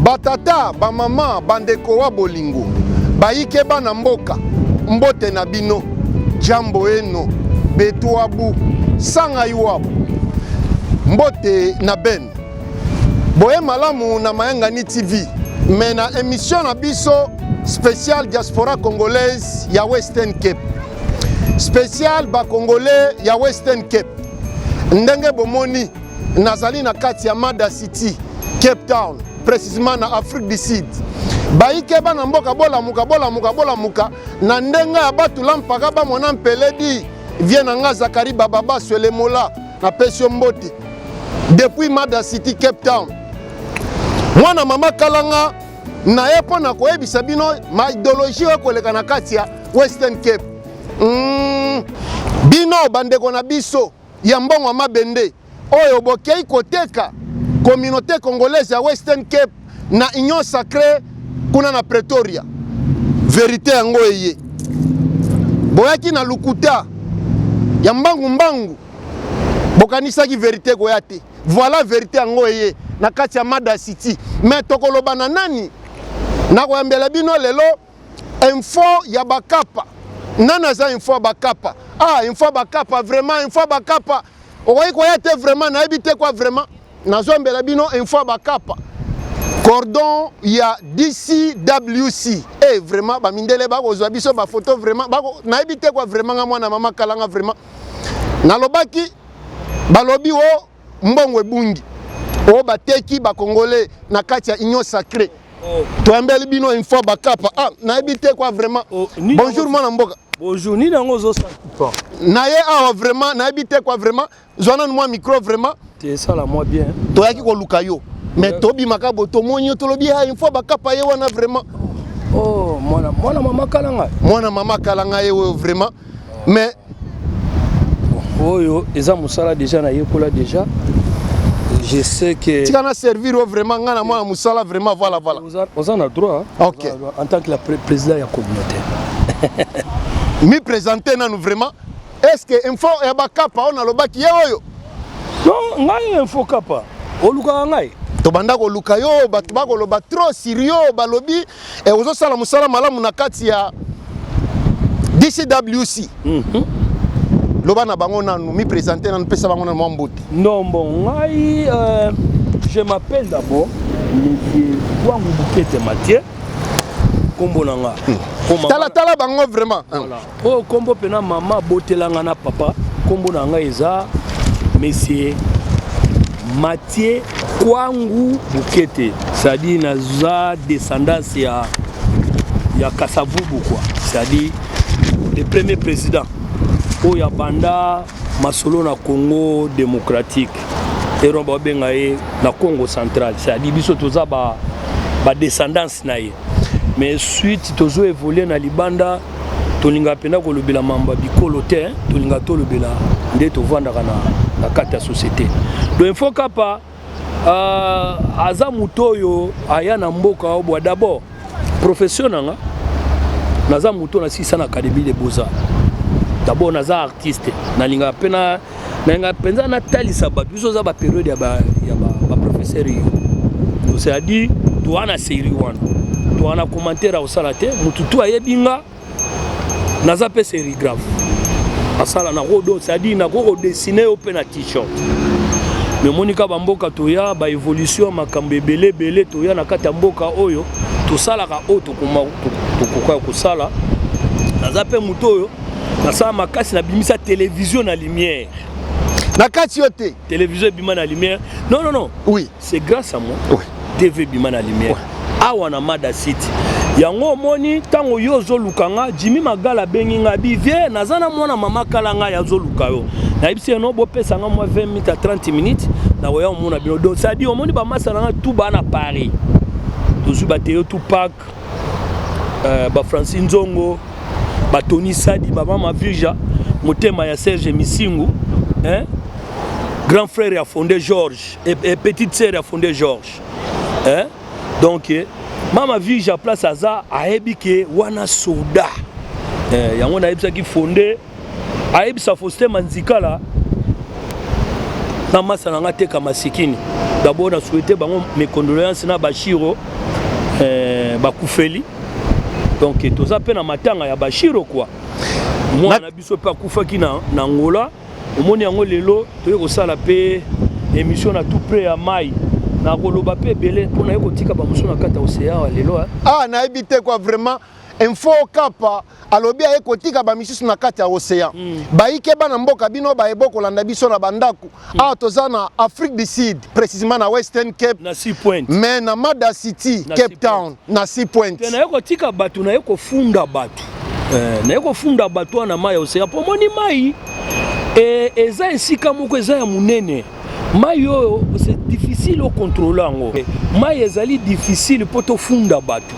Batata, ba mama, bandeko wa bolingo. Baike bana mboka. Mbote na bino. Jambo eno. Beto abu. Sanga yuabu. Mbote na ben. Boye malamu na Mayangani TV. Mais na émission na biso spécial diaspora congolaise ya Western Cape. Spécial ba congolais ya Western Cape. Ndenge bomoni nazali na kati ya Mada City, Cape Town, précisément na Afrique du Sud. Baike bana mboka bola muka na ndenga ya batu lampaka ba mona mpeledi vient nga Zakari Baba Swele Mola na pesio mbote. Depuis Mada City, Cape Town. Mwana mama kalanga na yepo na koyebisa bino ma idéologie koleka na kati ya Western Cape. Bino bandeko na biso ya mbongo mabende oyo bokei koteka communauté congolaise ya Western Cape na union sacrée kuna na Pretoria. Vérité yango eye. Boyaki na lukuta ya mbangu bokanisaki vérité goyate. Voilà vérité yango eye na kati ya Mada City. Mais tokoloba na nani? Na koyambela bino lelo info ya bakapa. Nana za info bakapa. Ah, info bakapa vraiment info bakapa. Okoyi koyate vraiment na ebite kwa vraiment. Nazombela bino info bakapa. Cordon ya DCWC. Eh vraiment ba mindele ba kozwa biso ba photo vraiment ba na ebite kwa vraiment nga mwana mama kalanga vraiment. Nalobaki balobi o mbongwe bungi. O bateki ba congolais na kati ya union sacrée. Toambeli bino info bakapa. Ah, na ebite kwa vraiment. Bonjour mwana mboka. Bonjour, ni nango zo sa pas. Na ye awa vraiment, na ebite kwa vraiment. Zwana moi micro vraiment. C'est ça la moi bien. Toyaki ko luka yo. Mais tobi makabo to monyo to lobi ha info bakapa ye wana vraiment. Oh, mwana mama kalanga. Mwana mama kalanga ye vraiment. Mais oyo eza musala déjà na yekola déjà. Je sais que tu vas servir vraiment ngana mwana musala vraiment voilà. Vous en a droit. OK. En tant que la président de la communauté. Mi présenter na nous vraiment. Est-ce que info ya bakapa on a lobaki ye oyo? Non, ngai info kapa. Oluka ngai. To banda ko luka yo batu ba ko loba trop sérieux balobi et ozo sala musala malamu na kati ya DCWC. Loba na bango nanu mi présenter na pesa bango na mwambote. Non bon, ngai je m'appelle d'abord Monsieur Kwangu Bukete Mathieu. Kombo nanga. Tala bango vraiment. Voilà. Oh kombo pena mama botelanga na papa. Kombo nanga eza Monsieur Mathieu Kwangu Bukete. C'est-à-dire naza descendance ya Kasavubu quoi. C'est-à-dire le premier président Oya banda masolo na Congo démocratique. Et romba bengaye na Congo central. C'est-à-dire biso toza ba descendance na ye. Mais suite tozo évoluer na libanda tolinga pena ko lobela mamba bikolo te tolinga to lobela nde to vanda na kati ya société. Donc il faut kapa aza mutoyo aya na mboka obwa d'abord professionnel naza muto na 600 académie de beaux-arts. D'abord naza artiste nalinga pena nalinga penza na talisa ba biso za ba période ya ba professeur yo. C'est-à-dire to ana série wana. To ana commentaire au salate mututu ayebinga naza pe sérigraphe. Asala na rodo c'est-à-dire na ko dessiner au pe na t-shirt. Mais monika bamboka toya ba évolution makambe belé toya na kata mboka oyo to sala ka auto ko sala naza pe mutoyo na sa makasi na bimisa télévision na lumière. Na kati yote télévision bima na lumière. Non. Oui, c'est grâce à moi. Oui. TV bima na lumière. Awa na Mada City. Yango moni tango yo zo lukanga Jimmy Magala benginga bivie nazana mwana mama kalanga ya zo lukayo. Na ibisi no bo pesa nga moi 20 minutes à 30 minutes na waya mona bino donc ça dit au moni ba masala tout ba na Paris. Tozu ba Théo Tupac ba Francine Nzongo ba Tony Sadi ba mama Virja motema ya Serge Misingu hein grand frère a fondé Georges et petite sœur a fondé Georges hein donc Mama Virja place aza aebike wana soda yango na ebisa ki fondé aebisa Faustin Manzikala na masa na ngate kama sikini. D'abord na souhaiter bango mes condoléances na Bashiro bakufeli. Donc toza pe na matanga ya Bashiro quoi. Moi na biso pa kufaki na Angola. Omoni yango lelo toye ko sala pe émission na tout près ya mai. Na koloba pe belé pona yeko tika ba muso na kata océan lelo. Ah na ebité quoi vraiment info kapa alobi aye kotika ba misusu na kati ya océan baike bana mboka bino ba eboko landa biso na bandaku a toza na Afrique du Sud précisément na Western Cape na 6 points mais na Mada City na Cape Town na 6 points na yeko tika batu na yeko funda batu na yeko funda batu na mai ya océan po moni mai eza esika moko eza ya munene mai yo c'est difficile au contrôler ngo mai ezali difficile po to funda batu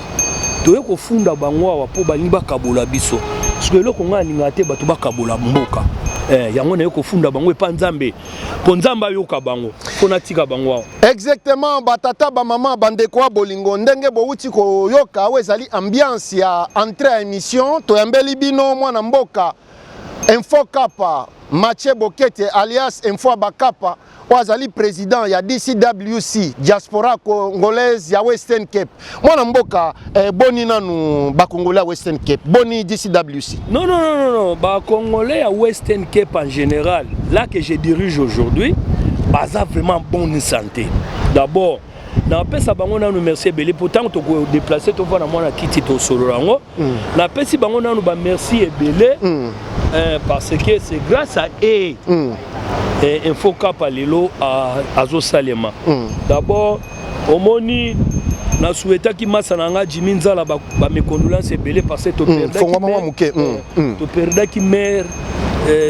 toye ko funda bango wa po bali bakabola biso parce que eloko nga ninga te bato bakabola mboka yango na yeko funda bango epa nzambe po nzamba yoka bango pona tika bango exactement batata ba mama bandeko wa bolingo ndenge bouti ko yoka wezali ambiance ya entrée à émission to yambeli bino mwana mboka Info Kapa Mathieu Bokete alias Info Bakapa wazali président ya DCWC diaspora congolaise ya Western Cape. Mwana mboka boni nanu ba congolais Western Cape. Boni DCWC. Non, ba congolais ya Western Cape en général, là que je dirige aujourd'hui, baza vraiment bonne santé. D'abord, na pesa bango nanu merci belé pourtant to ko déplacer to vona mwana kiti to solo rango. Na pesi bango nanu ba merci belé parce que c'est grâce à eux. Info Kapa lelo à Zosalema. D'abord, omoni na souhaita ki masa nanga Jimmy Nzala ba me condoléances belé parce que to perda ki mère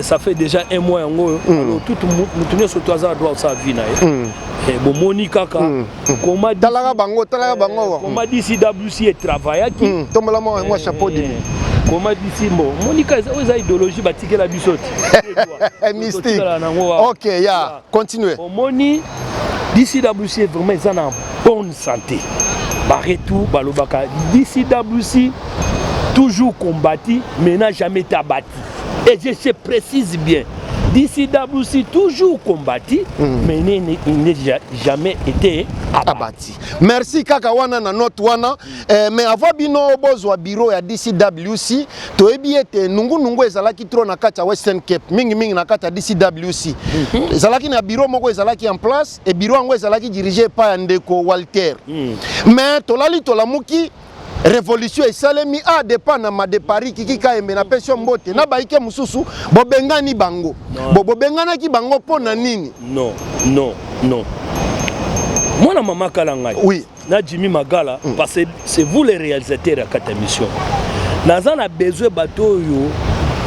ça fait déjà un mois ngo tout nous sur toi ça droit sa vie na bon moni kaka comment talaga bango comment DCWC et travailler qui tombe la moi chapeau de comment dit bon monika eza idéologie batike la bisote mystique OK ya continuez moni DCWC vraiment ils en bonne santé baretou balobaka DCWC toujours combattu mais n'a jamais été abattu et je précise bien DCWC toujours combattu mais il n'a jamais été abattu. Merci kaka wana na note wana mais avant bino bozwa bureau ya DCWC to ebiete nungu ezalaki trop na kati ya Western Cape mingi na kati ya DCWC ezalaki na bureau moko ezalaki en place et bureau yango ezalaki dirigé par ndeko Walter mais tolali tolamuki révolution esalemi a dépend na ma de Paris kiki kaembe na pension mbote na baike mususu bobengani bango bobengana ki bango pona nini non moi na mama kalanga oui na Jimmy Magala parce que c'est vous les réalisateurs à cette émission naza na besoin bato yo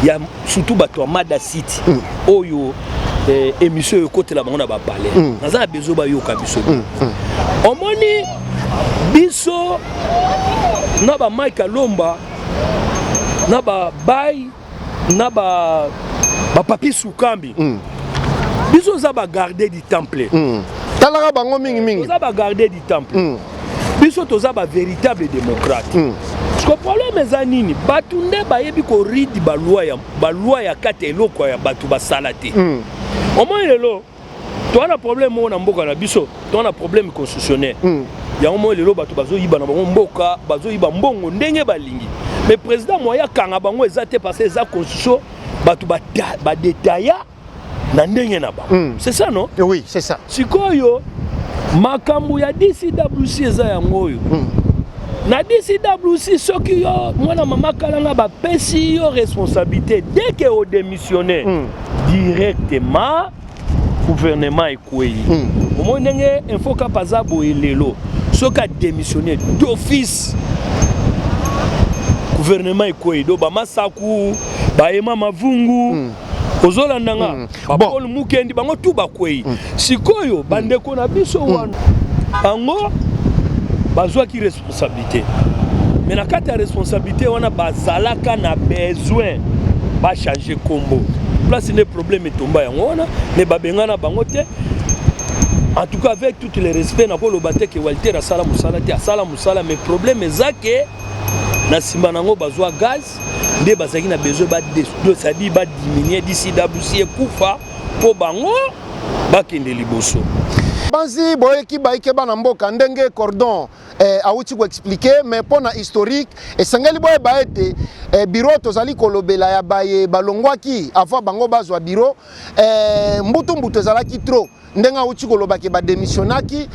ya surtout bato Mada City oyo émission yo côté la bango na ba parler naza na besoin ba yo ka biso omoni biso na ba Mike Alomba na ba Bay na ba Papi Sukambi biso za ba garder du temple talaga bango mingi za ba garder du temple biso toza ba véritable démocrate parce que problème eza nini batu nde bayebi ko ridi ba loi ya kate eloko ya batu basalate au moins lelo to ana problème na mboka na biso to ana problème constitutionnel ya au moins lelo batu bazo yiba na bango mboka bazo yiba mbongo ndenge balingi mais président moya kanga bango ezate parce que eza constitution batu ba détailler na ndenge na ba c'est ça non oui c'est ça sikoyo makambu ya DCWC eza yango yo na DCWC soki yo mwana mama kalanga ba pesi yo responsabilité dès que au démissionner directement gouvernement ekwei au ndenge Info Kapa za boyelelo soka démissionner d'office gouvernement ekwei do ba masaku ba ema mavungu ozolandanga Paul Mukendi bango tu bakwei sikoyo bandeko na biso wana bango bazwa ki responsabilité mais na kati ya responsabilité wana bazalaka na besoin ba changer combo place ne problème etomba yango wana mais babengana bango te en tout cas avec tout le respect na polo bateke Walter asala musala mais problème ezake na simba nango bazwa gaz nde bazaki na besoin ba c'est-à-dire ba diminuer DCWC ekufa po bango bakende liboso. Banzi boyeki baike bana mboka ndenge cordon auti ko expliquer mais pona historique esengeli boye baete bureau tozali kolobela ya baye balongwaki avant bango bazwa bureau mbutu ezalaki trop ndenga auti kolobaki ba démissionnaki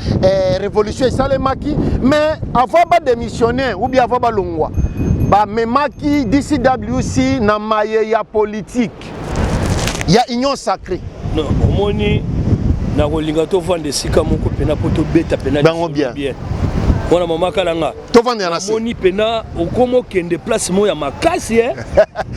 révolution esalemaki mais avant ba démissionner ou bien avant balongwa ba memaki DCWC na maye ya politique ya union sacrée non omoni na kolinga to vendre sika moko pena poto beta pena bien wana mama kalanga to vendre na moni pena okomo kende place mo ya makasi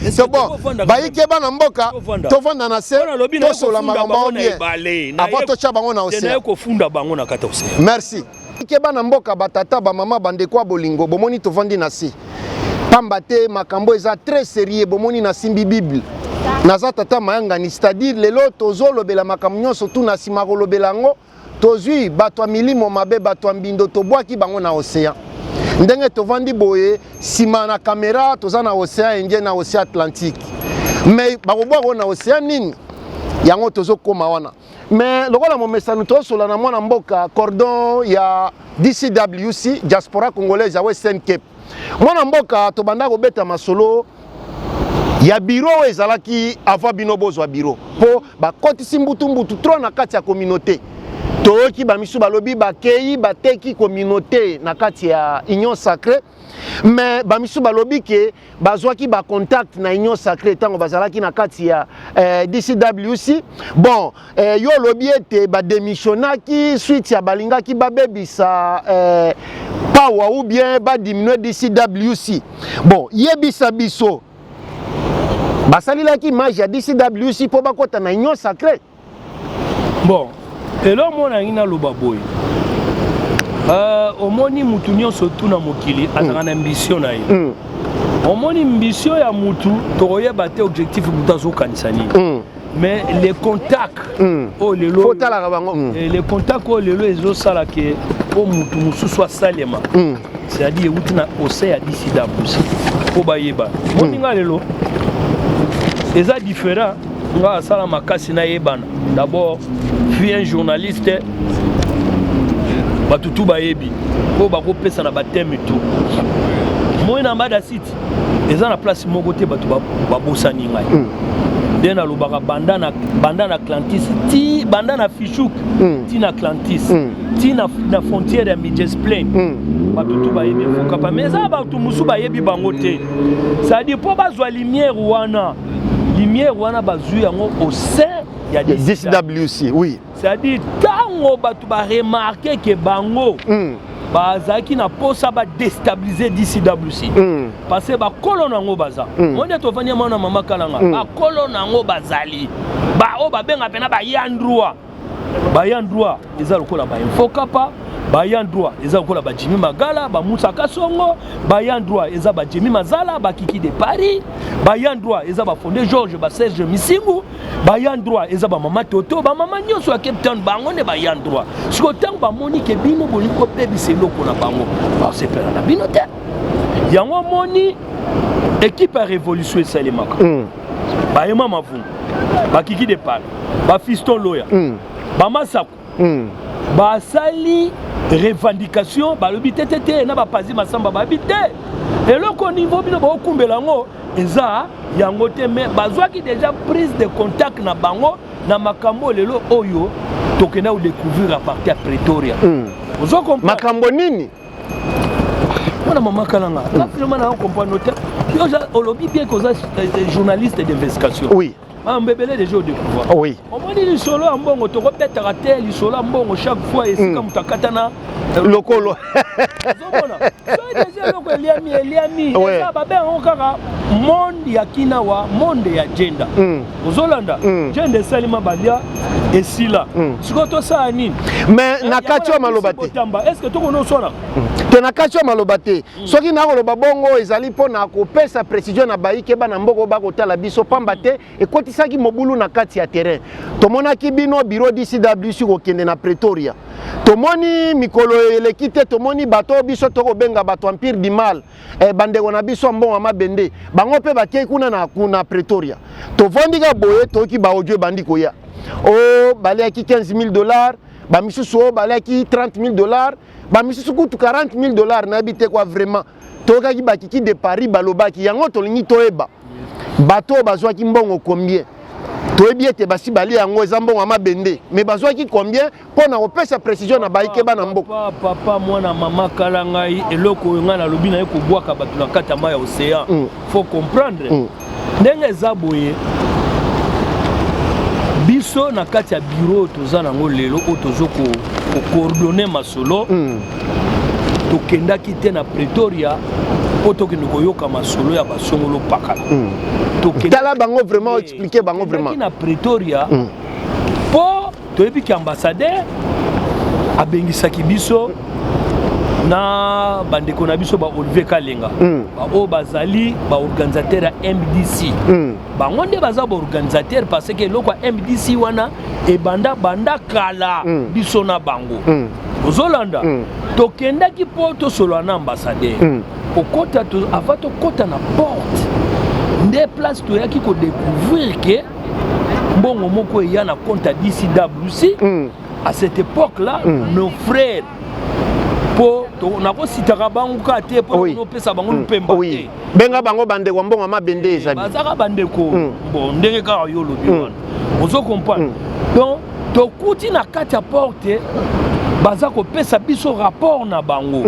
c'est bon baike bana mboka to vendre na se to sola makambo bien avant to cha bango na océan ko funda bango na kata océan merci baike bana mboka batata ba mama bande kwa bolingo bomoni to vendre na se pamba te makambo eza très sérieux bomoni na simbi bible naza tata mayangani c'est-à-dire lelo tozolobela makambo nyonso tu na nsima kolobela yango tozwi bato ya milimo mabe bato ya mbindo tobwaki bango na océan ndenge tovandi boye nsima na kamera toza na océan Indien na océan Atlantique mais bakobwaka na océan nini yango tozokoma wana mais lokola momesano tozosola na mwana mboka cordon ya DCWC diaspora congolaise ya Western Cape mwana mboka tobanda kobeta masolo ya bureau ezalaki avant bino bozwa bureau po bakotisi mbutu trop na kati ya communauté toyoki bamisu balobi bakei bateki communauté na kati ya union sacrée mais bamisu balobi ke bazwaki ba contact na union sacrée tango bazalaki na kati ya DCWC bon yo lobi ete ba démissionnaki suite ya balingaki babebisa power ou bien ba diminuer DCWC bon yebisa biso basalilaki image ya DCWC po bakota na union sacrée bon elo mona ngina loba boy omoni mutu nyonso tuna mokili azaka na ambition na ye omoni ambition ya mutu tokoyeba te objectif mutu azokanisa nini mais les contacts oh lelo faut talaka bango les contacts oh lelo ezosala ke o mutu mususu asalema c'est-à-dire euti na ose ya DCWC po bayeba moninga lelo eza différent nga asala makasi na yebana d'abord puis un journaliste batutu bayebi po bakopesa na bateme tout moi na mbada site eza na place moko te batu babosani ngai nde nalobaka banda na Atlantis ti banda na Fichuk ti na Atlantis ti na frontière ya Midges Plain batutu bayebi fokapa mais eza batu musu bayebi bango te c'est-à-dire po bazwa lumière wana bazwi yango au sein ya DCWC oui c'est-à-dire tango batu ba remarquer que bango bazaki na posa ba déstabiliser DCWC parce que ba kolona ngo baza monde to vania mwana mama kalanga ba kolona ngo bazali ba o ba benga pena ba yandrua eza lokola ba infokapa bayandroit eza lokola ba Jimmy Magala ba Musa Kasongo bayandroit eza ba Jimmy Mazala ba Kiki de Paris bayandroit eza ba Fondé Georges ba Serge Misingu bayandroit eza ba Mama Toto ba mama nyonso ya Cape Town bango ne bayandroit siko tango ba Monique bino boliko pebisa eloko na bango ba sepela na bino te yango moni équipe à révolution esalemaka ba Emma Mavungu ba Kiki de Paris ba Fiston Loya ba Masako basali revendication balobi tete na bapazi masamba babite eloko niveau bino bakumbela ngo eza yango te mais bazwaki déjà prise de contact na bango na makambo lelo oyo tokena ou découvrir à partir à Pretoria ozo comprendre makambo nini on a maman kalanga là vraiment na comprendre noter yo olobi bien que les journalistes d'investigation oui mbebele déjà au découvert oui on dit le solo en bon to peut-être rater le solo en bon chaque fois et c'est comme takatana lokolo zomona so déjà loko eliami ça ba ben on kaka monde ya kinawa monde ya gender ozolanda gender salima balia esila siko to sa nini mais nakati wa malobate est-ce que to kono sona te na kati ya maloba te soki na koloba bongo ezali mpona kopesa précision na bayike bana mboko bakotala biso pamba te ekotisaki mobulu na kati ya terrain tomonaki bino bureau d'ICWC kokende na Pretoria tomoni mikolo eleki te tomoni bato biso tokobenga bato empire du mal bandeko na biso mbongo mabende bango mpe bakei kuna na Pretoria tovondika boye toki baaudio ebandi koya o baliaki $15,000 bamisusu o baliaki $30,000 bamisusu kutu $40,000 nayebi te kwa vraiment tokaki bakiki de Paris balobaki yango tolingi toyeba bato bazwaki mbongo combien toyebi ete basi bali yango eza mbongo mabende mais bazwaki combien mpona kopesa précision na bayike bana mboka papa mwana mama kala ngai eloko oyo ngai nalobi na ye kobwaka bato na kati ya mai ya océan faut comprendre ndenge eza boye biso na kati ya bureau toza nango lelo oyo tozo kocoordonne masolo tokendaki te na Pretoria po tokende koyoka masolo ya basongolo pakala tala bango vraiment expliquer bango vraiment na Pretoria po toyebi ki ambassadeur abengisaki biso na bandeko na biso ba Olivier Kalenga ba o bazali ba organisateur ya MDC bango nde baza ba organisateur parce que loko MDC wana e banda kala biso na bango ozolanda tokendaki po tosolo na ambassadeur okota to avant tokota na porte nde place toyaki ko découvrir que mbongo moko ya na compte à DCWC à cette époque là nos frères po nako sitaka bango ka te po no pesa bango lupemba te benga bango bandeko mbongo mabende ezali bazaka bandeko bon ndenge ka yo lobi wana ozo comprendre donc tokuti na kati ya porte baza ko pesa biso rapport na bango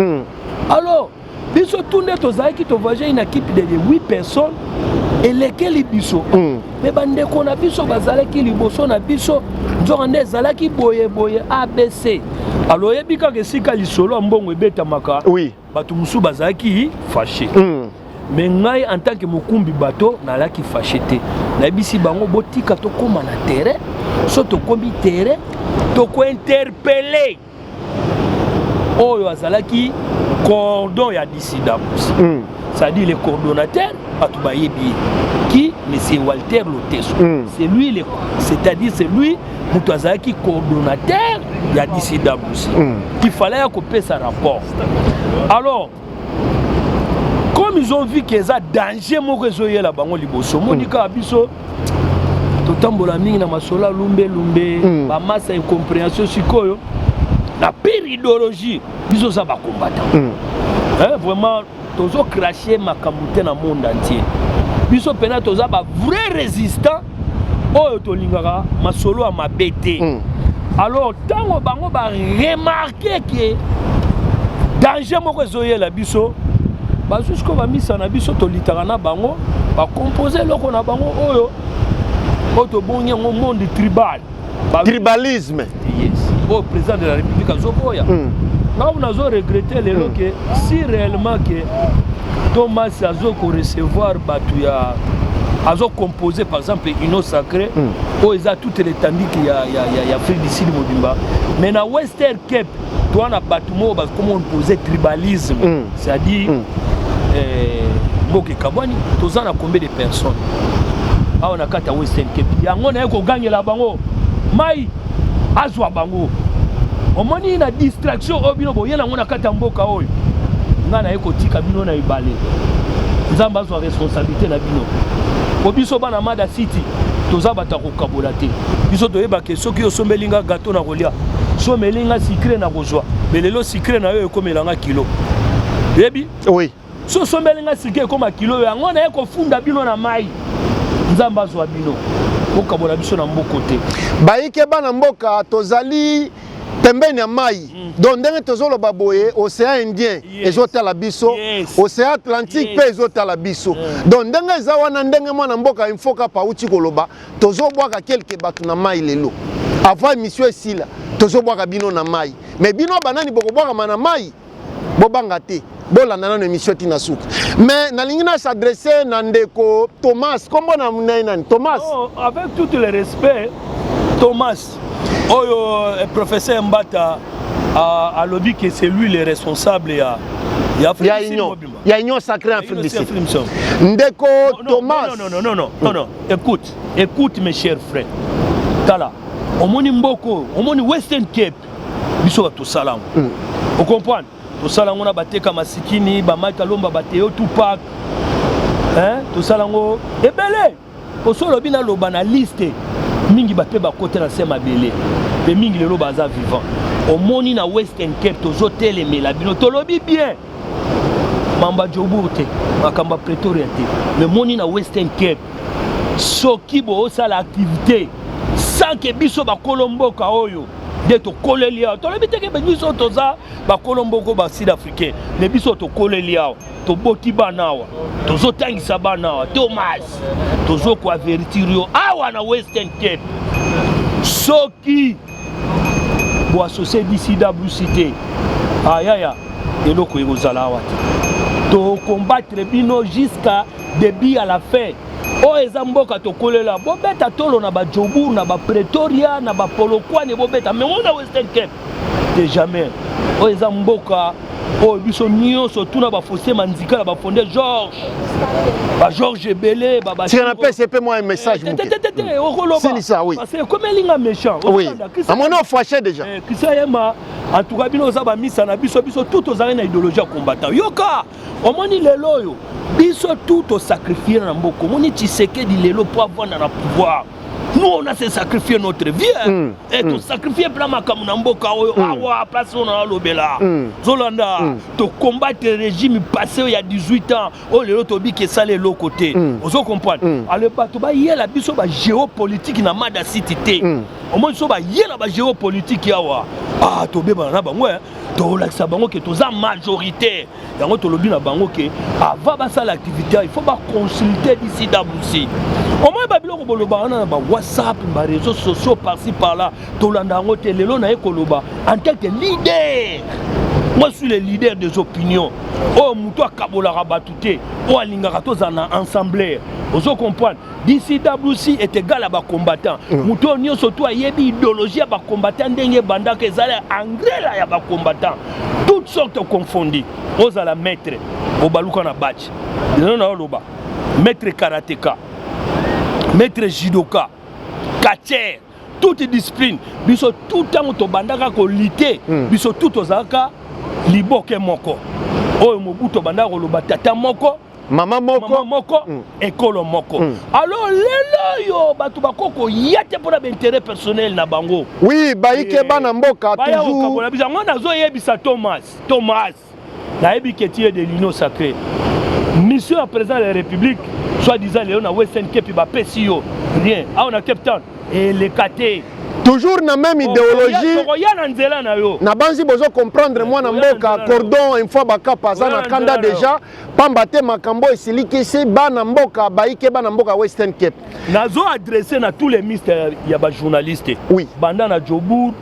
alors biso tunde tozalaki to voyager une équipe de 8 personnes et lesquels biso mais bandeko na biso bazalaki liboso na biso nzonga nde ezalaki boye ABC alors yebika ke sika lisolo mbongo ebetamaka bato musu bazalaki fâché mais ngai en tant que mokumbi bato nalaki fâché te nayebisi bango botika tokoma na terrain so tokomi terrain tokointerpelle oyo azalaki cordon ya DCWC c'est-à-dire le coordonnateur Atubayebi qui monsieur Walter Loteso c'est lui c'est-à-dire c'est lui Moutazaki coordonnateur ya DCWC il fallait couper sa rapport alors comme ils ont vu que ça danger mo rezoyer la bango liboso monika biso totambola mingi na masola lumbe ba massa incompréhension sikoyo la pire idéologie biso ça ba combattant vraiment tozo cracher makamute na monde entier biso pena toza ba vrai résistant oyo tolingaka masolo ya mabete alors tango bango ba remarquer que danger moko ezoyela biso bazusko ba misa na biso tolitaka na bango ba composer loko na bango oyo oto bonye ngo monde tribal tribalisme yes au président de la République azoboya là on a regretté les que si réellement que Thomas Azoko recevoir Batuya Azo composé par exemple une eau sacrée où ils ont toutes les tandis qu'il y a Afrique du Sud Mobimba mais na Western Cape toi na Batumo comment on posait tribalisme c'est-à-dire Boke Kabwani tous on a combien de personnes ah on a kata Western Cape yango na ko gagner la bango mai azwa bango omoni na distraction obino boyena ngona kata mboka oyo ngana eko tika bino na ibale nzamba azwa responsabilité na bino obiso bana Mada City toza bata ko kabola te biso toyeba ke soki osombelinga gâteau na kolia somelinga sucré na kozwa belelo sucré na yo ekomelanga kilo yebi oui so sombelinga sucré koma kilo yango na eko funda bino na mai nzamba azwa bino okabola biso na mboko te bayike bana mboka tozali pembeni ya mai donc ndenge tozoloba boye océan Indien ezotala biso océan Atlantique pe ezotala biso donc ndenge eza wana ndenge mwana mboka infoka pauti koloba tozobwaka quelque bato na mai lelo avant émission esila tozobwaka bino na mai mais bino banani bokobwaka na mai bobanga te bolanda na émission tina suka mais nalingi na s'adresser na ndeko Thomas kombo na nani Thomas avec tout le respect Thomas oyo professeur Mbata à lobby que c'est lui le responsable il y a Union Sacrée Afrique du Sud. Ndeko Thomas. Non. Écoute mes chers frères. Tala, omoni mboko, omoni Western Cape. Biso to salam. Vous comprenez? To salam on a batté Kamasikini, ba Mike Lomba batté Tupac. Hein? To salango ebele. Osolo bina lo banaliste. Mingi bape ba côté na sema belé. Pe mingi le lo baza vivant. Omoni na Western Cape to hôtel mais la bino to lobi bien. Mamba Djobourte, Makamba Pretoria te. Le moni na Western Cape. Soki bo osala activité sans que biso ba Colombo ka oyo. De to kolelia. To lobi te ke biso toza ba Colombo ko ba Sud-Africain. Le biso to kolelia. To boti banawa. To zotangisa banawa. Thomas. To zo ko avertirio awa na Western Cape. Soki bo associé DCWCT. Ayaya. Eloko ekozala wati. To combattre bino jusqu'à début à la fin. O ezamboka to kolela bo beta tolo na ba Jobour na ba Pretoria na ba Polokwane bo beta mais on a Western Cape de jamais. O ezamboka o biso nyonso tuna ba fossé manzika na ba fondé Georges Ebele ba si on appelle c'est moi un message c'est ça oui parce que comme linga méchant oui à mon nom fâché déjà Kisayema en tout cas bino za ba misa na biso tout aux arènes idéologie combattant yoka omoni lelo yo biso tout au sacrifier na mboko moni Tshisekedi lelo pour avoir na pouvoir. Nous on a sacrifié notre vie et to sacrifier plan makamu na mboka oyo awa place on a lobela Zolanda to combattre le régime passé il y a 18 ans oh lelo to bi ke sale l'autre côté ozo comprendre ale bato ba yela biso ba géopolitique na Mada City te au moins so ba yela ba géopolitique yawa to beba na bango to lakisa bango ke to za majorité yango to lobi na bango ke avant ba sala activité il faut ba consulter d'ici d'abousi au moins ba biloko boloba na ba WhatsApp, les réseaux sociaux par-ci par-là, Tolandango Telelo na ekoloba en tant que leader. Moi je suis le leader des opinions. Oh muto kabola rabatouté, oh alingarato zana ensemble. Vous comprenez? D'ici WC est égal à ba combattant. Muto nyo surtout yebi idéologie à ba combattant ndenge banda ke zala engrais là ya ba combattant. Toutes sortes confondues. Vous ala maître, au baluka na batch. Non na loba. Maître karatéka. Maître judoka. Kacher, toute discipline, biso tout temps to bandaka ko lité, biso tout ozaka liboke moko. Oyo mobuto bandaka ko loba tata moko, mama moko, ekolo moko. Alors lelo yo batu bakoko yate pour l'intérêt personnel na bango. Oui, baike bana mboka toujours. Ba ya ko zo yebisa Thomas. Na yebi ketie de l'Union Sacrée. Mission à président de la République, soi-disant Léon à Western Cape ba pesio. Rien. Ah on a Cape Town. Et les KT. Toujours la même idéologie. Na banzi bozo comprendre moi na mboka cordon une fois baka paza na kanda déjà pambate makambo esiliki se bana mboka baike bana mboka Western Cape. Nazo adressé na tous les mystères ya ba journalistes. Oui. Banda na Jobour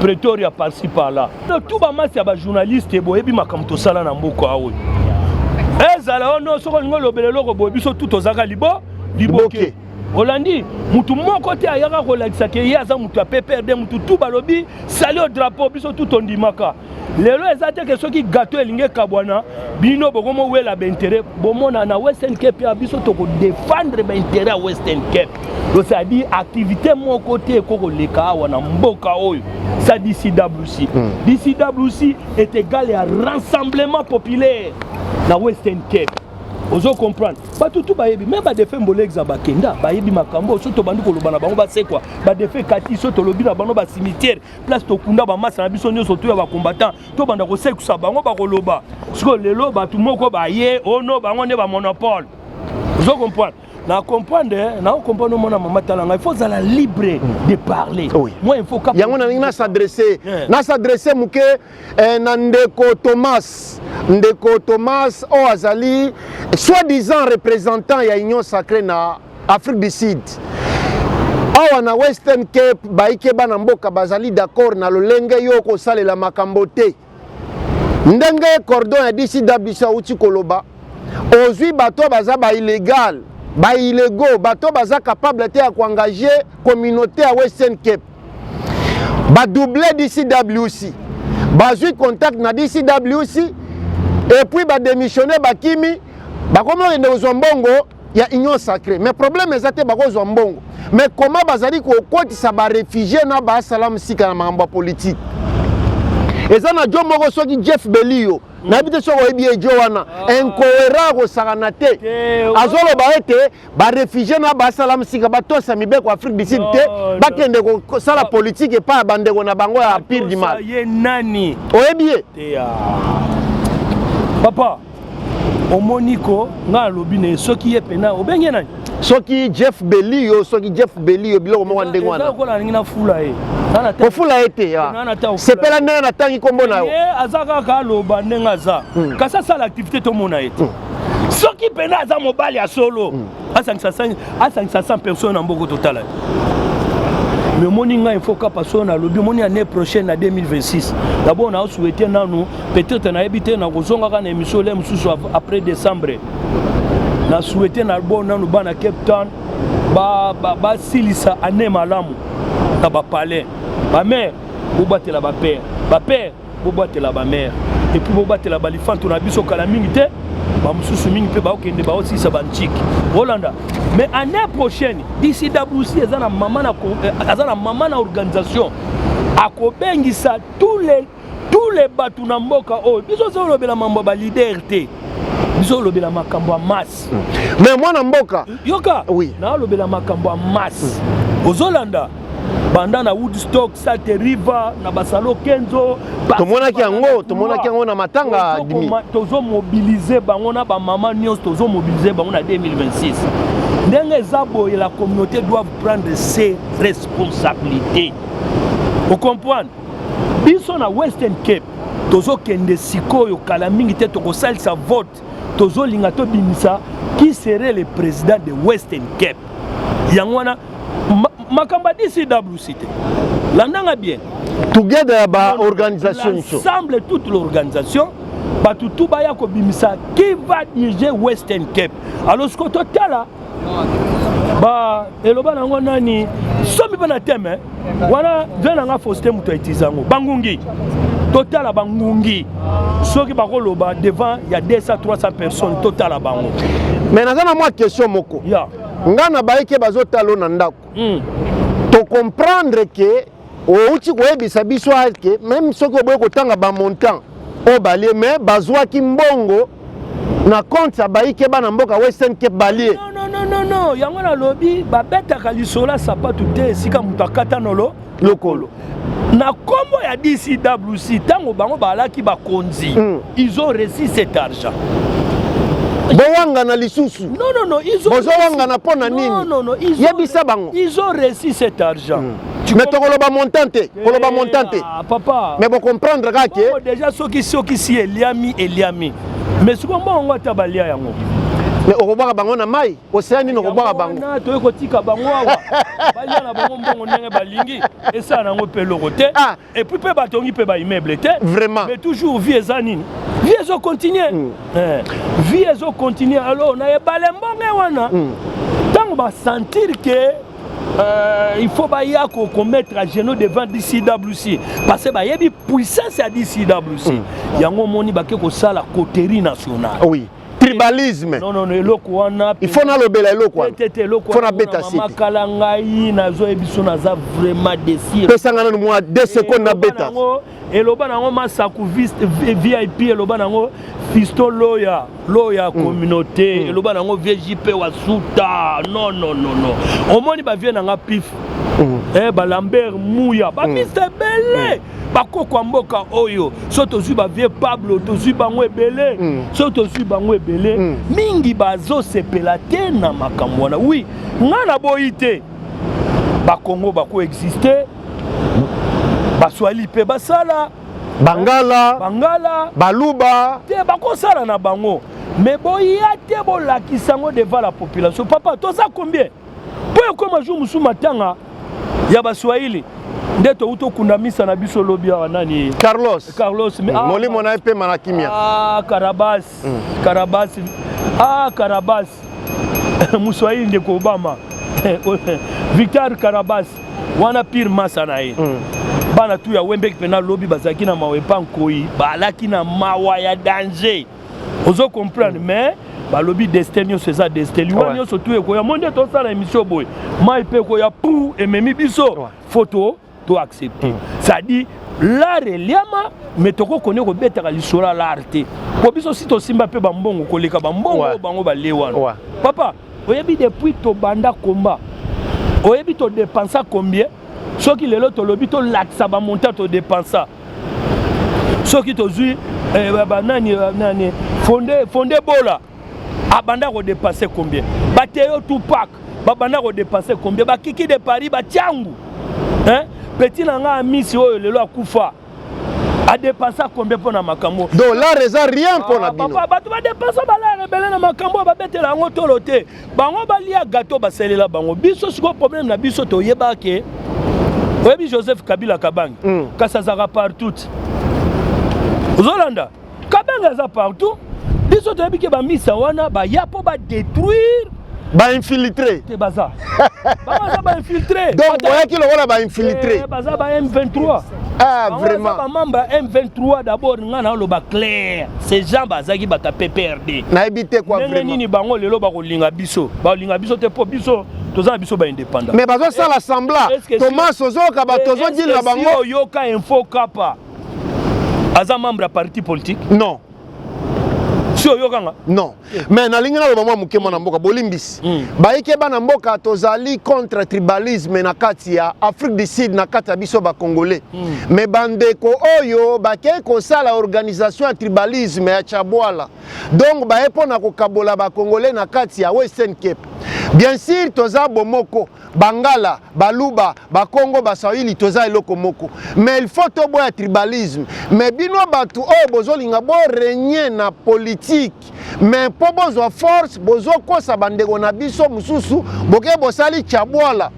Pretoria par-ci par-là. Tout ba mas ya ba journalistes boyebi makambo to sala na mboka awo. Ezala ono soko ngolo belelo ko boyebiso tout ozaka liboke. Hollandi, mutu moko te ayaka kolakisa ke yaza mutu ape perdre mutu tout balobi sali au drapeau biso tout ondimaka. Lelo ezate ke soki gâteau elinge kabwana bino bokomo wela ba intérêt bomona na Western Cape ya biso to ko défendre ba intérêt à Western Cape. Donc ça dit activité mon côté ko leka wana mboka oyo ça DCWC. DCWC est égal à rassemblement populaire na Western Cape. Ozo comprendre ba tout bayebi même ba defé mbolex ba kenda bayebi makambo so to bandu ko lobana bango ba se quoi ba defé kati so to lobi na bango ba cimetière place to kunda ba massa na biso nyoso to ya ba combattant to banda ko se kusa bango ba ko loba siko lelo ba tout moko ba ye ono bango ne ba monopole. Ozo comprendre na comprendre mon maman talanga il faut la libre de parler. Oui. Moi il faut que na s'adresser muke Ndeko Thomas o azali soi-disant représentant ya Union Sacrée na Afrique du Sud. Awa na Western Cape baike bana mboka bazali d'accord na lolenge yo ko salela makambo te. Ndenge cordon ya DCWC uti koloba ozwi bato baza ba illégal ba illégaux bato baza capable te ya engager communauté à Western Cape ba doubler DCWC bazui contact na DCWC et puis ba démissionner bakimi bakomo ende kozwa mbongo ya union sacrée. Mais problème ezate bakozwa mbongo. Mais comment bazali ko kotisa ba réfugié na ba salam sika na makambo politique. Eza na jo moko soki Jeff Belio na bité so oyebi jo wana incohérent ko sakana te. Azolo ba ete ba réfugié na ba salam sika ba tosa mibeko Afrique du Sud te ba kende ko sala politique et pas bande ko na bango ya pire du mal. Ye nani? Oyebi papa omoniko nga lobine soki ye pena obenge nani? Soki Jeff Belio biloko moko ndenge wana. Ko na ngina fula ye. Ko fula ete ya. C'est pas la nana na tangi kombo na yo. Ye azaka ka loba ndenga za. Kasa sala activité to mona ete. Soki pena za mobali ya solo. Asa 500 personnes en boko total. Mais moninga il faut ka passo na lobi moni année prochaine à 2026. D'abord on a souhaité nanu peut-être na habité na kozonga ka na émission le mususu après décembre. Na souhaité na bon nanu bana Cape Town ba silisa année malamu na ba palais. Ba mère bobatela ba père. Ba père bobatela ba mère. Et puis bobatela ba lifanto na biso kala mingi te. Ba mususu mingi pe ba okende ba aussi sa banchiki. Rolanda. Mais année prochaine, d'ici d'Abroussi, il y a une organisation. À Kobengisa, tous les bateaux n'amboka. Oh, ils ont le la liberté. Ils ont le la masse. Mais moi, n'amboka. Yoka. Oui. Na le la masse. Aux Hollanda. Pendant na Woodstock, Salt River, na Basalo Kenzo, tomona ki yango na matanga dimi. Tozo mobiliser bango na ba maman nyos tozo mobiliser bango na 2026. Ndenge zabo et la communauté doivent prendre ses responsabilités. Vous comprenez? Biso na Western Cape, tozo kende sikoyo kala mingi te toko salisa vote, tozo linga to binisa qui serait le président de Western Cape. Yangwana makamba DCWC. Landanga bien. Together ba organisation ensemble toute l'organisation batutu baya ko bimisa qui va diriger Western Cape. Alors ce que totala ba eloba nango nani somi bana teme wana vena nga Faustin muto itizango bangungi total bangungi soki bakoloba devant il y a 200-300 personnes total à bango. Mais nazana moi question moko ya ngana baike bazotalo na ndako to comprendre que outi koyebisa biso ke même soki oboye kotanga ba montant o balie mais bazwa ki mbongo na compte ya baike bana mboka Western Cape balie. Non, yango na lobi babeta kalisola sapatu te sika mutakata nolo lokolo. Na kombo ya DCWC tango bango balaki bakonzi. Ils ont reçu cet argent. Bowanga na lisusu. Non, ils ont Bozowanga na pona nini? Non, ils ont reçu cet argent. Mais tokoloba montante, koloba montante. Papa. Mais vous comprendre que déjà soki si Eliami. Mais ce qu'on va on tabalia yango. Mais okobaka bango na mai, océane no kobaka bango. Na to ekotika bango awa. Balia na bango mbongo ndenge balingi et ça nango pe lorote. Et puis pe batongi pe ba immeuble te. Vraiment. Mais toujours vie ezanini. Vie ezo continuer. Vie ezo continuer alors na ebale mbongo wana. Tango ba sentir que il faut commettre à genoux devant DCWC parce que il y a une puissance à DCWC. Il y a un moni bake ko sala coterie nationale. Oui. Tribalisme. Non, eloko wana. Il faut na lobela eloko wana. Il faut na beta site. Makala ngai nazo ebiso naza vraiment déçu. Pesa ngana moi 2 secondes na beta. Eloba nango masaku VIP eloba nango Fisto Loya communauté eloba nango VJP wasuta. Non. Omoni ba vie nanga pif. Ba Lambert Mouya, ba Mr Belé. Bakoko mboka oyo so tozui ba vie Pablo tozui bango ebele so tozui bango ebele mingi bazo sepela te na makambo wana. Oui ngana boyite ba Congo bako exister ba Swahili pe basala Bangala Baluba te bako sala na bango mais boya te bolakisango devant la population. Papa toza combien po comme jour musu matanga ya ba Swahili ndeto uto kundamisa na biso lobi ya nani Carlos molimo na epe manakimia Karabas Muswahili ndeko Obama Victor Karabas wana pire masa na ye bana tu ya wembe pena lobi bazaki na mawepa nkoi balaki na mawa ya danger ozo comprendre mais balobi destin c'est ça destin wani surtout ekoya monde to sala émission boy mai pe ko ya pou ememi biso photo to accepter ça dit l'art eliama mais toko kone ko betaka lisora l'arte ko biso si to simba pe bambongo koleka bambongo bango balewana papa oyebi depuis to banda combat oyebi to dépenser combien soki lelo to lobi to laksa ba monta to dépenser soki to zui nani fondé bola abanda ko dépenser combien bateyo Tupac babanda ko dépenser combien bakiki de Paris batiangu hein petit nanga misi oyo lelo akufa a dépenser combien pour na makambo dollar eza rien pour na bino papa batu ba dépenser bala rebele na makambo ba betela ngo tolote bango balia gâteau baselela bango biso siko problème na biso to yeba ke oyebi Joseph Kabila Kabange kasazaka partout Zolanda Kabanga za partout biso to yebi ke ba misa wana ba yapo ba détruire ba infiltrer te baza ba infiltrer donc voyez qu'il va ba infiltrer baza ba M23 ah vraiment ba mamba M23 d'abord ngana lo ba clair ces gens bazaki ba PPRD na ebité quoi vraiment nini bango lelo ba kolinga biso te po biso toza biso ba indépendant mais bazo ça l'assemblée Thomas Ozoka ba tozo dit la bango yoka info kapa aza membre à parti politique non non mais na linga lo mwa mukema na mboka bolimbisi baike bana mboka tozali contre tribalisme na kati ya Afrique du Sud na kati ya biso ba congolais mais bandeko oyo bake ko sala organisation ya tribalisme ya Chabwala donc ba epona ko kabola ba congolais na kati ya Western Cape bien sûr toza bomoko Bangala Baluba Bakongo Baswahili toza eloko moko mais il faut to boya tribalisme mais bino batu oyo bozolinga bo régner na politique mais po bozwa force bozo kosa bandeko na biso mususu boke bosali Chabwala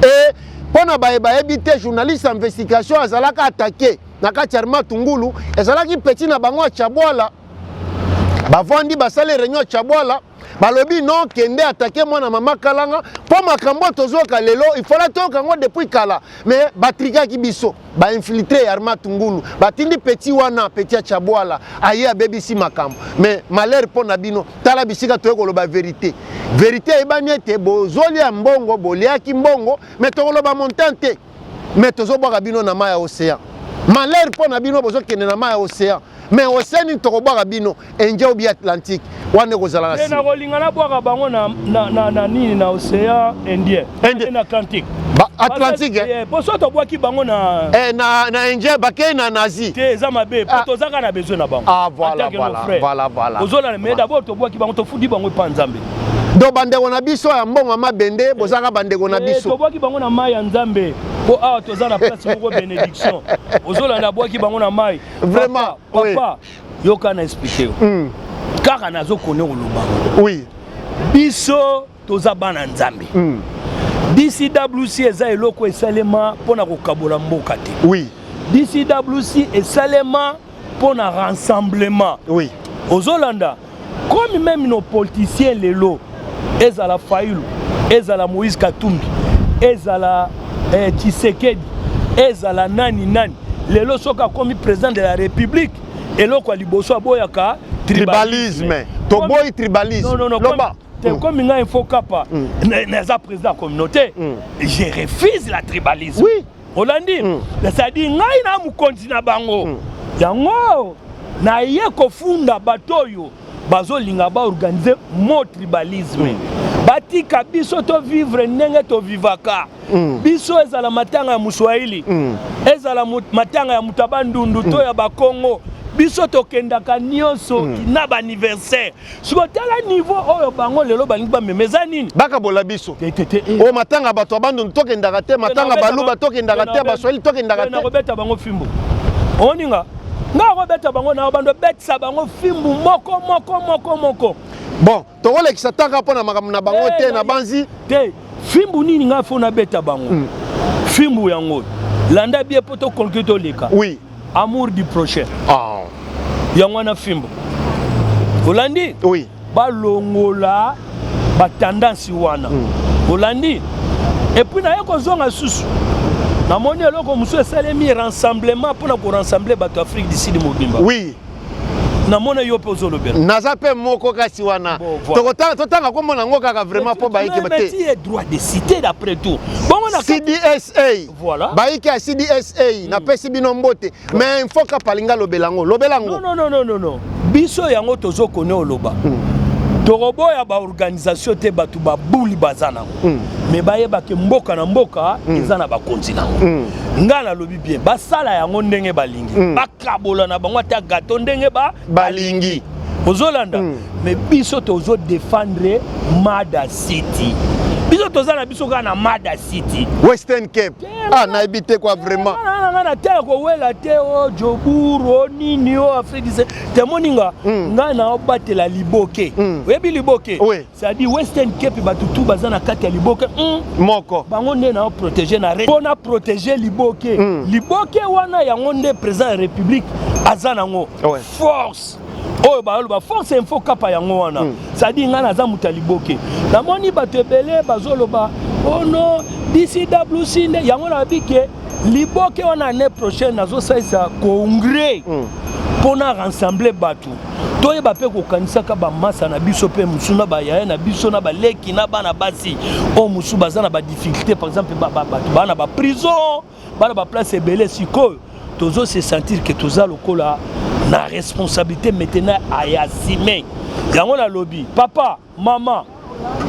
et pona ba ebite journaliste investigation azalaka attaqué na kati Arma Tungulu ezalaki petit na bango Chabwala bavandi basali réunion Chabwala balobi non kende attaquer mwana mama Kalanga po makambo tozoka lelo il faut la toka ngo depuis kala mais batrika ki biso ba infiltrer Arma Tungulu batindi petit wana petit Chabwala aye abebisi makambo mais malheur po na bino tala bisika toyeko loba vérité ebani ete bozoli ya mbongo boliaki mbongo mais tokoloba montante mais tozobwaka bino na mai ya océan malheur po na bino bozokende na mai ya océan mais océan tokobwaka bino Indien ou Atlantique wane kozala na kolinga na bwaka bango na nini na océan Indien na Atlantique Atlantique poso to bwaki bango na Indien bakei na nazi te eza mabe po tozaka na besoin na bango voilà ozola mais d'abord to bwaki bango to fudi bango pa nzambe do bandeko na biso ya mbongo mabende bozaka bandeko na biso to bwaki bango na mai ya nzambe po awa toza na place moko bénédiction ozola na bwaki bango na mai vraiment papa yoka na expliquer kaka nazo kone oloba oui biso toza bana nzambe DCWC eza eloko esalema pona kokabola mboka te oui DCWC esalema pona rassemblement oui ozolanda comme même nos politiciens lelo ezala Fayulu ezala Moïse Katumbi ezala Tshisekedi ezala nani lelo soka comme président de la République eloko aliboso aboyaka tribalisme to boy tribalisme non comme nga info kapa neza président de la communauté je refuse la tribalisme oui olandi c'est-à-dire ngai na mukonzi na bango yango na ye kofunda batoyo bazolinga ba organiser mo tribalisme batika biso to vivre ndenge to vivaka biso ezala matanga ya Muswahili ezala matanga ya Mutabandundu to ya Bakongo biso tokendaka nyonso na ba anniversaire siko tala niveau oyo bango lelo balingi ba memeza nini baka bola biso o matanga bato abandu tokendaka te matanga Baluba tokendaka te Baswahili tokendaka te na kobeta bango fimbo oninga nga kobeta bango na bando betisa bango fimbu moko bon tokolekisa taka mpona makambo na bango te na banzi te fimbu nini nga fona beta bango fimbu yango landa bie poto concrète leka oui amour du prochain yango na fimbu olandi oui Na moni eloko musu esalemi rassemblement pour na ko rassembler bato Afrique du Sud mobimba. Oui. Na mona yo pe ozolobela. Naza pe moko kasi wana. Totanga ko mona ngo kaka vraiment po baiki bate. Mais tu as droit de citer d'après tout. Bon on a CDSA. Voilà. Baiki a CDSA na pesi bino mbote. Mais il faut ka palinga lobelango. Lobelango. Non. Biso yango tozo kone oloba. Torobo ya ba organisation te batu ba buli bazana. Mais baye ba ke mboka na mboka ezana ba continent. Ngana lobi bien ba sala yango ndenge balingi. Ba kabola na bango ta gato ndenge balingi. Ozolanda. Mais biso tozo défendre Mada City. Biso tozana biso kana Mada City. Western Cape. Ah na habité quoi vraiment. Na terre ko wela te o Joburo nini o Afrique du Temoninga ngana obatela Liboke. Webi Liboke. C'est-à-dire Western Cape batutu bazana kati ya Liboke. Moko. Bango nde na protéger na pona protéger Liboke. Liboke wana yango nde président de la République azana ngo. Force. Oh ba force info kapa yango wana. C'est-à-dire ngana za mutaliboke. Na moni bato ebele bazoloba oh non d'ici WC yango na bike Liboke wana année prochaine nazo saisa congrès pour na rassembler bato. Toye ba pe ko kanisa ka ba massa na biso pe musuna ba ya na biso na ba leki na bana basi o musu bazana ba difficulté par exemple bana ba prison bana ba place ebele siko tozo se sentir que toza lokola na responsabilité maintenant à y assumer. Yango la lobby papa maman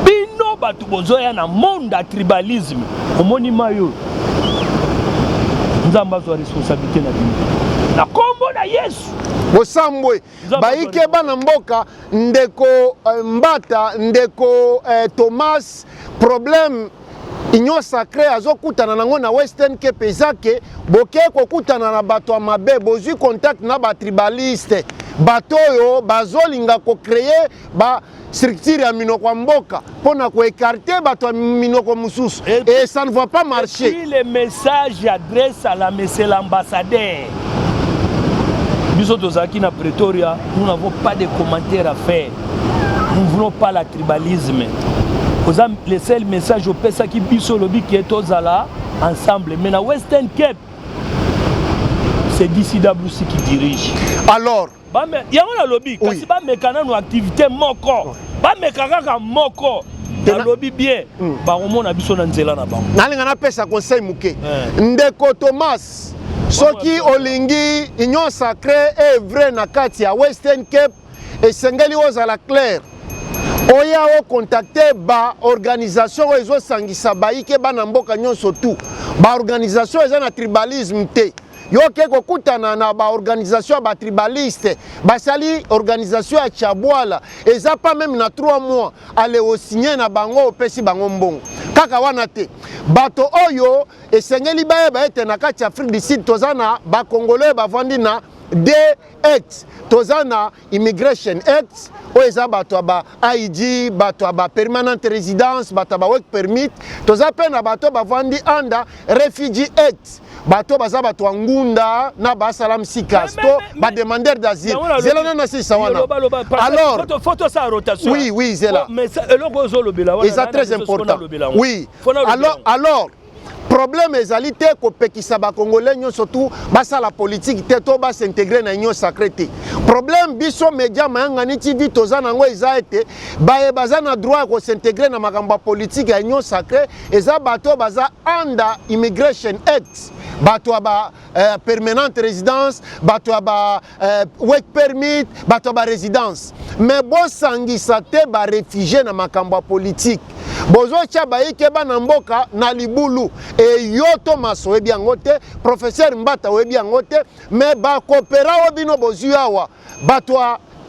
bino batu bozoya na monde à tribalisme omoni mayo nzamba zo responsabilité na bino na kombo na Yesu Bosambwe baike bana mboka ndeko Mbata ndeko Thomas problème Union sacrée azokutana nango na Western Cape ezake boke kokutana na bato ya mabe bozwi contact na ba tribaliste bato yo bazolinga ko créer ba structure ya minoko mboka pona ko écarter bato ya minoko mususu et ça ne va pas marcher. Et puis le message adresse à monsieur l'ambassadeur. Biso tozaki na Pretoria, nous n'avons pas de commentaires à faire. Nous ne voulons pas la tribalisme. Le seul message au PESA qui biso lobby qui est aux ala ensemble. Mais na Western Cape, c'est DCWC qui dirige. Alors, il y a un lobby. Quand c'est pas mécanique nos activités moko, pas mécanique moko. Le lobby bien. Bah au moins biso na nzela na bango. Nalinga na pesa conseil muke. Ndeko Thomas. Soki olingi Union sacrée est vrai na kati ya Western Cape et sengeli ozala clair. Oya o contacter ba organisation ezo sangisa baike bana mboka nyonso tout. Ba organisation eza na tribalisme te. Yo ke kokutana na ba organisation ba tribaliste. Basali organisation ya Chabwala eza pas même na 3 mois aller au signer na bango opesi bango mbongo. Kaka wana te. Bato oyo esengeli baye ba ete na kati Afrique du Sud tozana ba Congolais ba vandi na DX tozana Immigration Act oeza bato ba ID bato ba permanent residence bato ba work permit toza pe na bato ba vandi anda Refugee Act bato baza bato ngunda na ba salam sikas to ba demandeur d'asile zela na sisa wana. Alors photo sa rotation oui zela mais eloko zo lobela wana c'est très important oui alors problème ezali te kopekisa ba Congolais surtout basa la politique te to ba s'intégrer na Union sacrée te problème biso média mayangani TV toza nango eza ete baye baza na droit ko s'intégrer na makambo politique ya Union sacrée eza bato baza under Immigration Act bato ba permanent résidence bato ba work permit bato ba résidence mais bo sangisa te ba réfugié na makambo politique bozo tia baike bana mboka na libulu et yo Thomas oyebi yango te professeur Mbata oyebi yango te mais ba coopéra obino bozu awa bato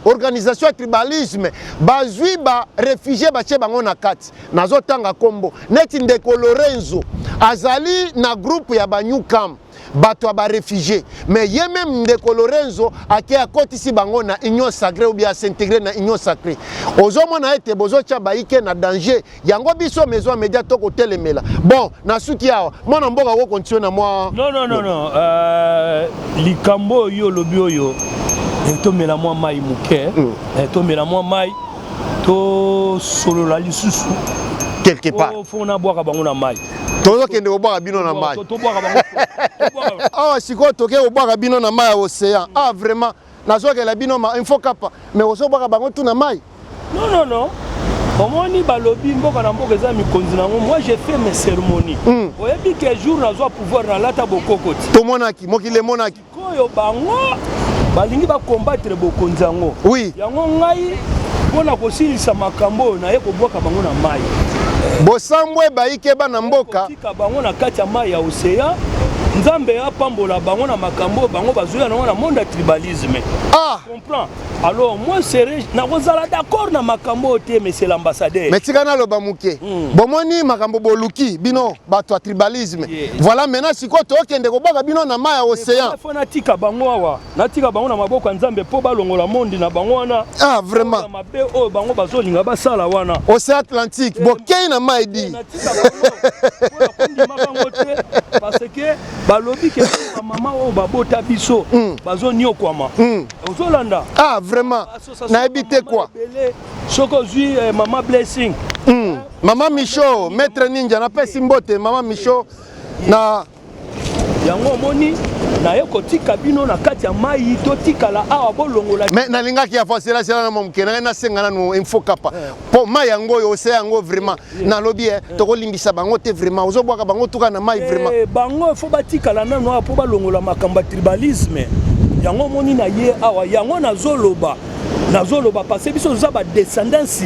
organisation tribalisme bazwi ba réfugié bache bango na kati nazotanga kombo neti ndeko Lorenzo azali na groupe ya ba New Camp bato ba réfugié mais ye même ndeko Lorenzo ake akotisi bango na Union sacrée ou bien s'intégrer na Union sacrée ozomona ete bozo tia baike na danger yango biso maison média to ko telemela bon na suki awa mona mboka ko continuer na moi non likambo yo lobi oyo to mela moi mai muke to mela moi mai to solo la lisusu quelque part fona boaka bango na mai tozokende kobwaka bino na mai awa sikoyo toke kobwaka bino na mai ya océan. Ah vraiment nazokela bino ma info kapa mais ozobwaka bango tu na mai. Non. Omoni balobi mboka na mboka eza mikonzi nango. Moi j'ai fait mes cérémonies. Oyebi que jour nazwa pouvoir na lata bokokoti. Tomonaki mokile monaki. Koyo bango balingi ba combattre bokonzi yango. Oui. Yango ngai pona kosilisa makambo na ye kobwaka bango na mai. Bosambwe baike bana mboka. Tika bango na kati ya mai ya océan. Nzambe apambola bango na makambo bango bazoya na monde tribalisme. Ah, comprends. Alors moi serais nakozala d'accord na makambo te monsieur l'ambassadeur. Mais tika na loba muke. Bomoni makambo boluki bino bato ya tribalisme. Voilà maintenant siko to okende kobaka bino na mai ya océan. Fona tika bango awa. Na tika bango na maboko Nzambe po balongola monde na bango wana. Ah vraiment. Mabe o bango bazolinga basala wana. Océan Atlantique bokei na mai di. Na tika bango. Pour makango te parce que balobi ke mama o babota biso bazonio kwama. Ozolanda. Ah vraiment. Na habité quoi? Soko zui Mama Blessing. Mama Micho, maître ninja na pesi mbote Mama Micho na yango moni na yeko tika bino na kati ya mai to tika la awa bolongola. Mais na linga ki afasela sela na momkena na senga na info kapa. Po mai yango yo se yango vraiment na lobi to ko limbisa bango te vraiment ozobwaka bango tuka na mai vraiment. Bango fo batika la nano po balongola makamba tribalisme. Yango moni na ye awa yango nazoloba parce que biso za ba descendance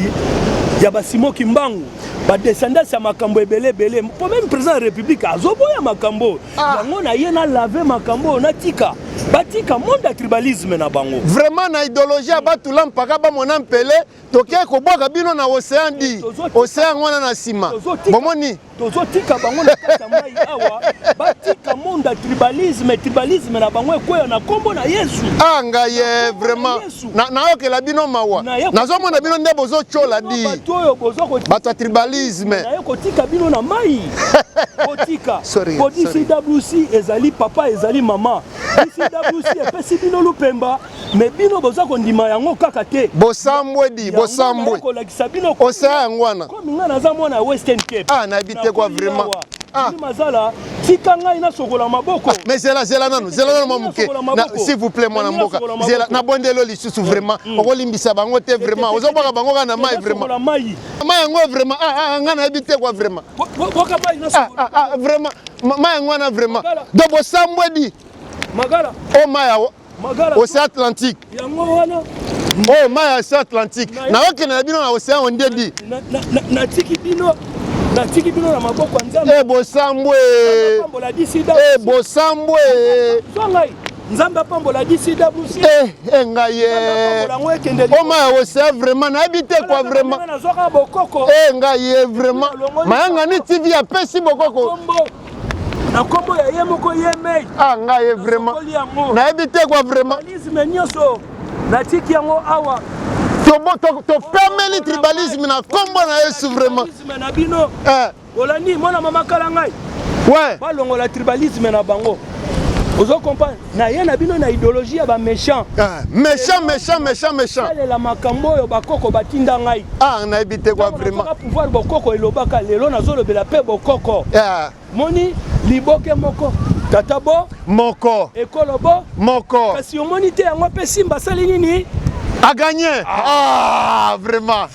ya basimo kimbangu ba descendance ya makambo ebele po même président de la république azoboya makambo yango na ye na laver makambo na tika batika monde ya tribalisme na bango vraiment na idéologie batu lampaka ba mona mpele toke ko bwaka bino na océan di océan wana na sima bomoni tozotika bango na kati ya mai awa batika monde ya tribalisme na bango ekoya na kombo na Yesu. Ah ngaye vraiment na okela bino mawa nazomona bino nde bozochola di bato ya tribalisme na kotika bino na mai kotika sorry. CWC ezali papa ezali mama CWC epesi bino lupemba me bino boza kondima yango kaka te bosambwe di bosambwe kolakisa bino océan yango wana komi nga naza mwana Western Cape. Ah na habité quoi vraiment. Ah mazala tika ngai na sokola maboko. Mais zela nanu mamuke s'il vous plaît mwana mboka zela na bondelo lisusu vraiment okolimbisa bango te vraiment ozobaka bango kana mai vraiment mai yango vraiment nga na habité quoi vraiment vraiment mai yango wana vraiment do bosambwe di magala o mai océan Atlantique yango wana oh mai océan Atlantique na okende na bino na océan onde di na tiki bino na maboko Nzambe. Bosambwe. Bosambwe. Songai. Nzambe pambola DCWC. Ngaye. Oh ma océan vraiment na habité quoi vraiment. Ngaye vraiment. Mayanga ni TV a pesi bokoko. Na kombo ya yemoko yemei. Ngaye vraiment. Na habité quoi vraiment. Na tiki yango awa. To permet le tribalisme na kombo na Yesu vraiment. Na bino. Olani mona mama kala ngai. Ouais. Balongola tribalisme na bango. Ozo comprendre na ye na bino na idéologie ya ba méchant. Méchant. La makambo yo bakoko batinda ngai. Na habité quoi vraiment. Ba pouvoir bokoko elobaka lelo na zolo bela pe bokoko. Moni liboke moko. Tatabo moko. Ekolobo moko. Kasi omoni te yango pe simba sali nini? A gagné. Vraiment.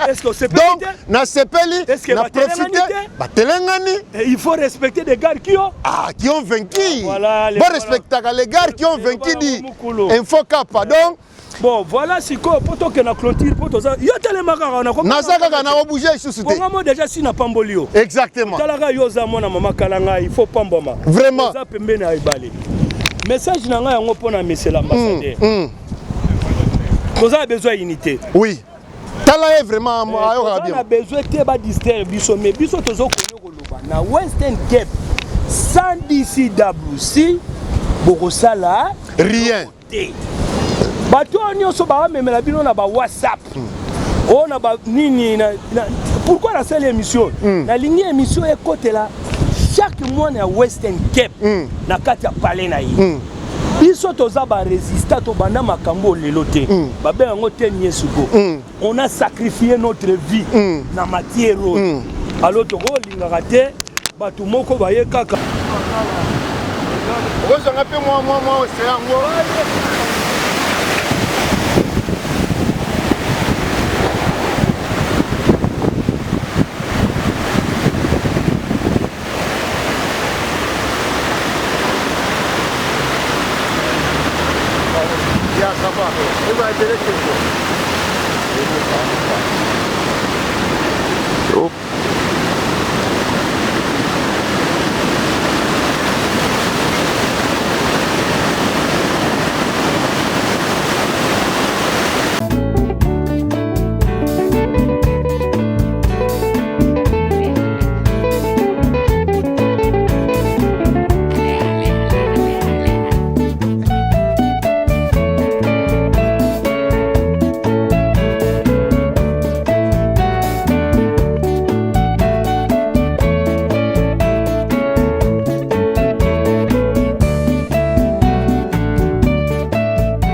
Est-ce que c'est donc na sepeli na profiter batelengani il faut respecter des gars qui ont vaincu. Voilà, bon respecter les gars qui ont vaincu di info kapa donc bon voilà siko poto que na clôture poto za yo tele makara na na saka na bouger sous bon moi déjà si na pambolio exactement talaka yo za mona mama kalanga il faut pamboma vraiment za pembeni na ibale message na nga yango pona monsieur l'ambassadeur vous avez besoin d'unité. Oui. Tala est vraiment bien. On a besoin de distraire biso mais biso tozo koloba na Western Cape sans DCWC bokosala rien. Bato nyonso ba memela bino na ba WhatsApp. On a ba nini na pourquoi la seule émission na ligne émission est côté là chaque mois na Western Cape na kati ya palais na yi. Biso toza ba résister to banda makambo lelo te ba be yango te nyesuko on a sacrifié notre vie na matière alors tokolingaka te bato moko baye kaka okozanga mpe mwa ose yango ya ça va il va être